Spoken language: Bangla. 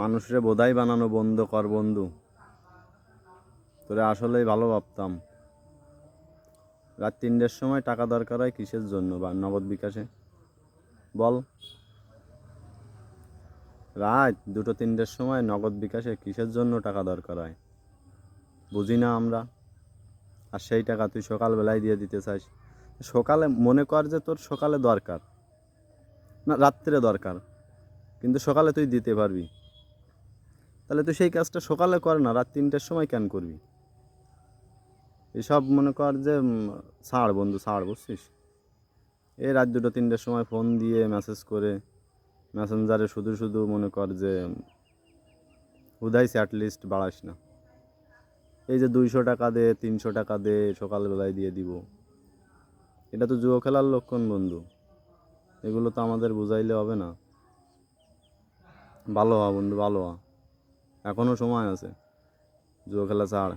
মানুষরে বোধাই বানানো বন্ধ কর বন্ধু। তোরে আসলেই ভালো ভাবতাম। রাত 3টার সময় টাকা দরকার হয় কিসের জন্য? বা নগদ বিকাশে বল। রাত 2-3টার সময় নগদ বিকাশে কিসের জন্য টাকা দরকার হয় বুঝি না আমরা। আর সেই টাকা তুই সকালবেলায় দিয়ে দিতে চাস। সকালে মনে কর যে তোর সকালে দরকার না রাত্রে দরকার, কিন্তু সকালে তুই দিতে পারবি। তাহলে তুই সেই কাজটা সকালে কর না, রাত 3টার সময় কেন করবি? এসব মনে কর যে ছাড় বন্ধু, ছাড়, বুঝছিস? এই রাত 2-3টার সময় ফোন দিয়ে মেসেজ করে মেসেঞ্জারে শুধু শুধু মনে কর যে হুদাই চ্যাট লিস্ট বাড়াস না। এই যে 200 টাকা দে, 300 টাকা দে, সকালবেলায় দিয়ে দিব, এটা তো জুয়ো খেলার লক্ষণ বন্ধু। এগুলো তো আমাদের বুঝাইলে হবে না। ভালো হ বন্ধু, ভালো হ, এখনও সময় আছে। জুয়ো খেলা ছাড়।